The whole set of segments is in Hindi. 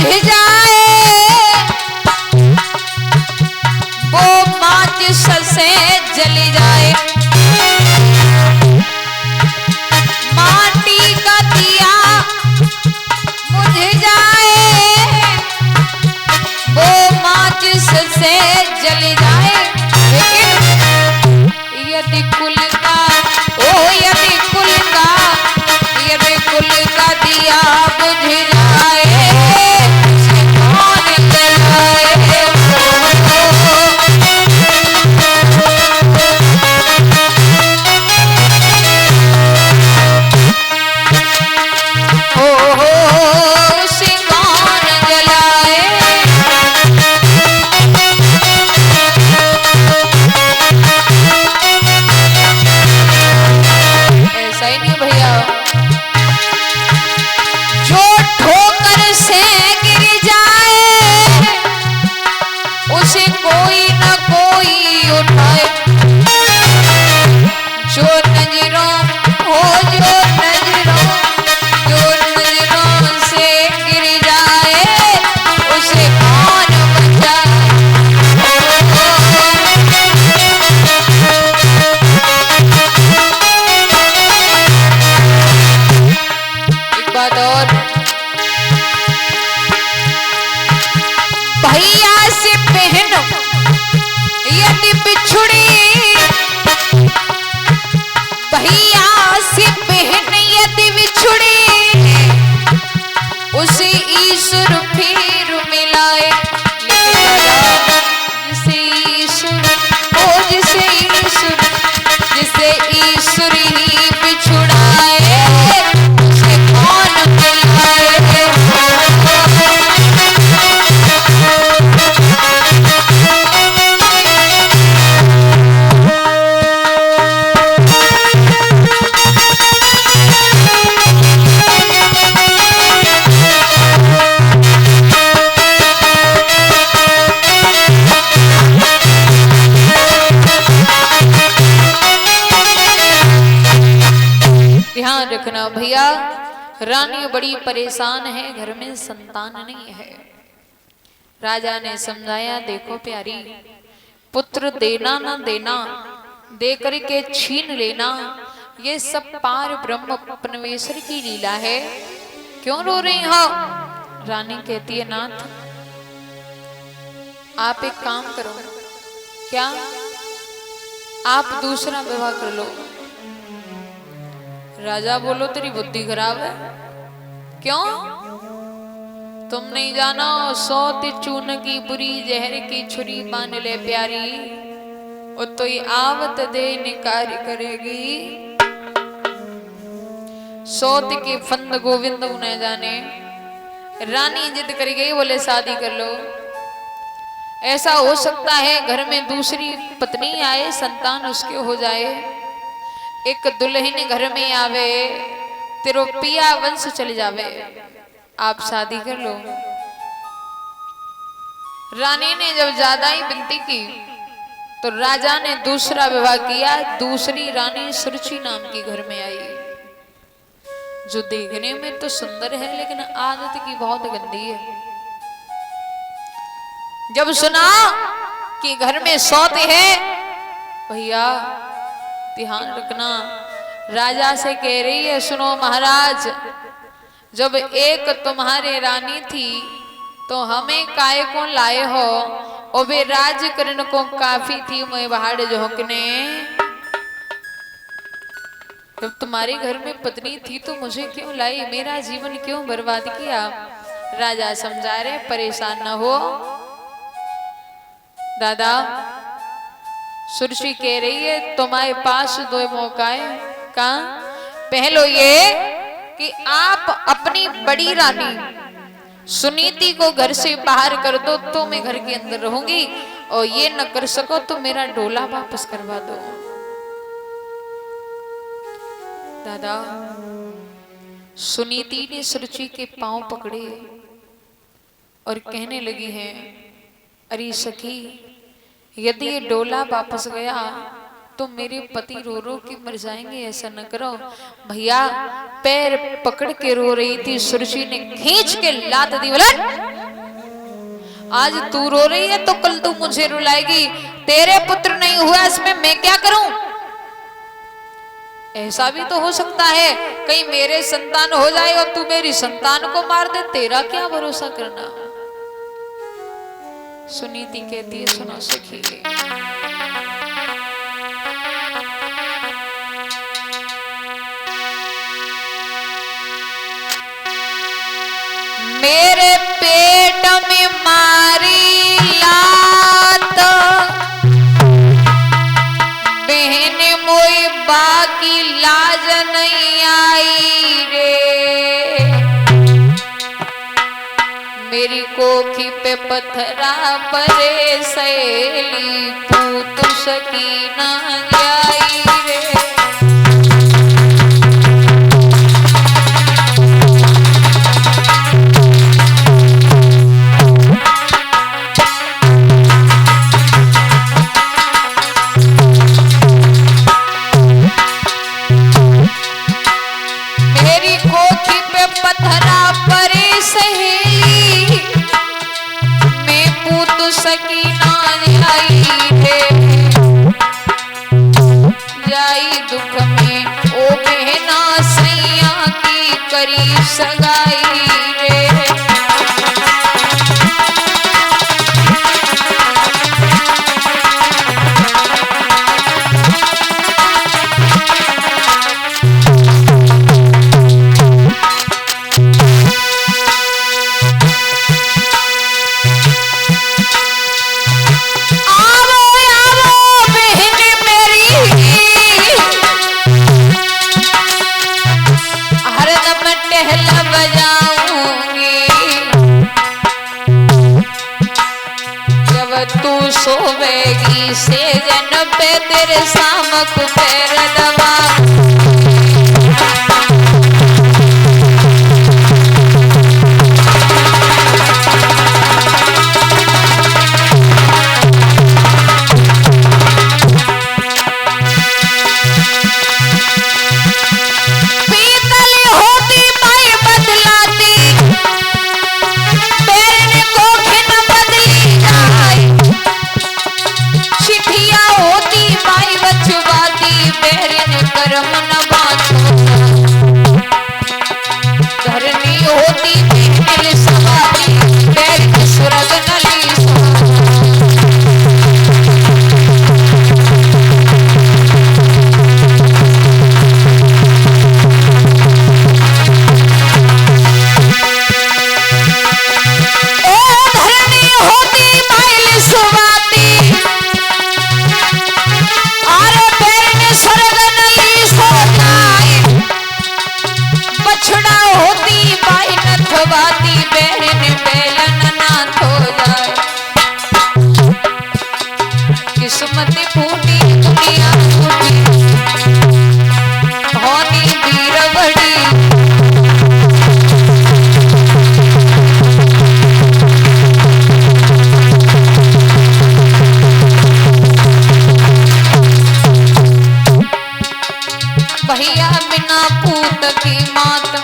बुझ जाए वो माचिस से जल जाए। माटी का दिया बुझ जाए वो माचिस से जल जाए। लेकिन यदि कुल का यदि कुल का दिया बुझ जाए उसे कौन जलाए। उसे कौन जलाए। ऐसा ही नहीं भैया, जो ठोकर से गिर जाए उसे कोई न कोई उठाए। जो नजरों से गिर जाए उसे कौन बचाए। एक बात और, भैया से बहन यदि बिछुड़ी, भैया से बहन यदि बिछुड़ी उसे ईश्वर फिर मिलाए। जिसे ईश्वर ही बिछुड़ाए उसे कौन मिलाए। ध्यान रखना भैया, रानी बड़ी परेशान है, घर में संतान नहीं है। राजा ने समझाया, देखो प्यारी, पुत्र देना ना देना, दे करके छीन लेना, ये सब पार ब्रह्म परमेश्वर की लीला है। क्यों रो रही हो? रानी कहती है, नाथ आप एक काम करो, क्या आप दूसरा विवाह कर लो। राजा बोलो, तेरी बुद्धि खराब है। क्यों? तुम नहीं जाना, 100 चून की बुरी जहर की छुरी मान ले प्यारी, और तो ये आवत दे निकार करेगी। 100 की फंद गोविंद उन्हें जाने। रानी जिद कर गई, बोले शादी कर लो। ऐसा हो सकता है घर में दूसरी पत्नी आए, संतान उसके हो जाए। एक दुल्हन घर में आवे, तेरो पिया वंश चले जावे, आप शादी कर लो। रानी ने जब ज्यादा ही विनती की तो राजा ने दूसरा विवाह किया। दूसरी रानी सुरुचि नाम की घर में आई, जो देखने में तो सुंदर है लेकिन आदत की बहुत गंदी है। जब सुना कि घर में सौत है, भैया ध्यान रखना, राजा से कह रही है, सुनो महाराज, जब एक तुम्हारे रानी थी तो हमें काय को लाए हो, और वे राज करने को काफी थी मैं पहाड़ झोंकने। जब तुम्हारे घर में पत्नी थी तो मुझे क्यों लाई, मेरा जीवन क्यों बर्बाद किया। राजा समझा रहे, परेशान न हो दादा। सुरुचि कह रही है, तुम्हारे पास 2 मौका है। कहा? पहलो ये कि आप अपनी बड़ी रानी सुनीति को घर से बाहर कर दो तो मैं घर के अंदर रहूंगी, और ये न कर सको तो मेरा डोला वापस करवा दो। दादा, सुनीति ने सुरुचि के पांव पकड़े और कहने लगी है, अरे सखी, यदि ये डोला वापस गया तो मेरे पति रो रो के मर जाएंगे, ऐसा न करो। भैया पैर पकड़ के रो रही थी, सुरची ने खींच के लात दी, बोला आज तू रो रही है तो कल तू मुझे रुलाएगी, तेरे पुत्र नहीं हुआ इसमें मैं क्या करूं? ऐसा भी तो हो सकता है कहीं मेरे संतान हो जाए और तू मेरी संतान को मार दे, तेरा क्या भरोसा करना। सुनीति कहती है सुनो सखी, मेरे पेट में मारी लात, बहन मोई बाकी लाज नहीं आई रे, मेरी कोखी पे पत्थरा परे सहेली पूत सकी ना जाई रे। पत्थरा परे सहेली मैं पूत सकी ना जाई रे, जाई दुख में ओ बहना सैया की करी सगाई रे। तू सोवेगी से जन पे तेरे सामक पैर दबा, भैया बिना पूत की मात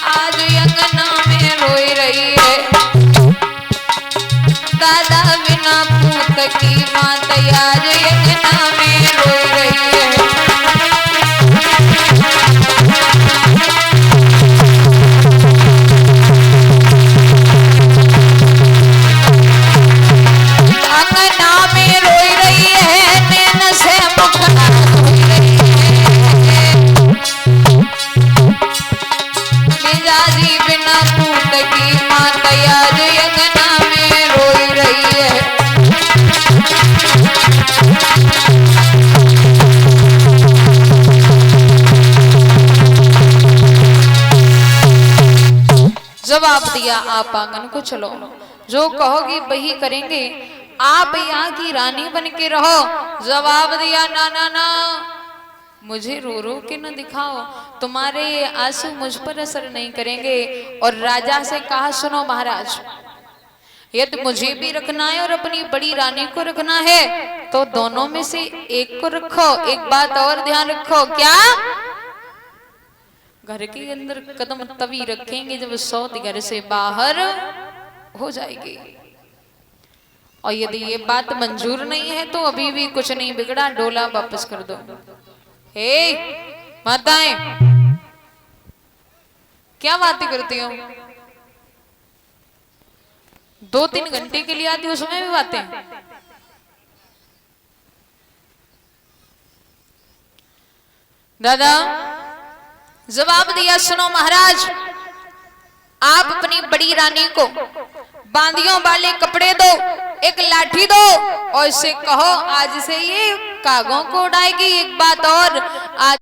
आज अंगना में रोई रही है, दादा बिना पूत की मात आज अंगना में रोई रही है। अंगना में रोई रही है, नैन से मुखना रोई रही है, मिजाजी बिना पूत की मात आज अंगना में रोई रही है। जवाब दिया आप आंगन को चलो, जो कहोगी वही करेंगे, आप यहाँ की रानी बन के रहो। जवाब दिया ना ना ना, मुझे रो रो के न दिखाओ, तुम्हारे आंसू मुझ पर असर नहीं करेंगे। और राजा से कहा सुनो महाराज, यदि मुझे भी रखना है और अपनी बड़ी रानी को रखना है तो दोनों में से एक को रखो। एक बात और ध्यान रखो, क्या? घर के अंदर कदम तभी रखेंगे जब सौत घर से बाहर हो जाएगी। और यदि ये बात मंजूर नहीं है तो अभी भी कुछ नहीं बिगड़ा, डोला वापस कर दो। हे माताएं, क्या बातें करती हो? 2-3 घंटे के लिए आती, उसमें भी बातें। दादा जवाब दिया, सुनो महाराज, आप अपनी बड़ी रानी को बांदियों वाले कपड़े दो, एक लाठी दो और इसे कहो आज से ये कागों को उड़ाएगी। एक बात और, आज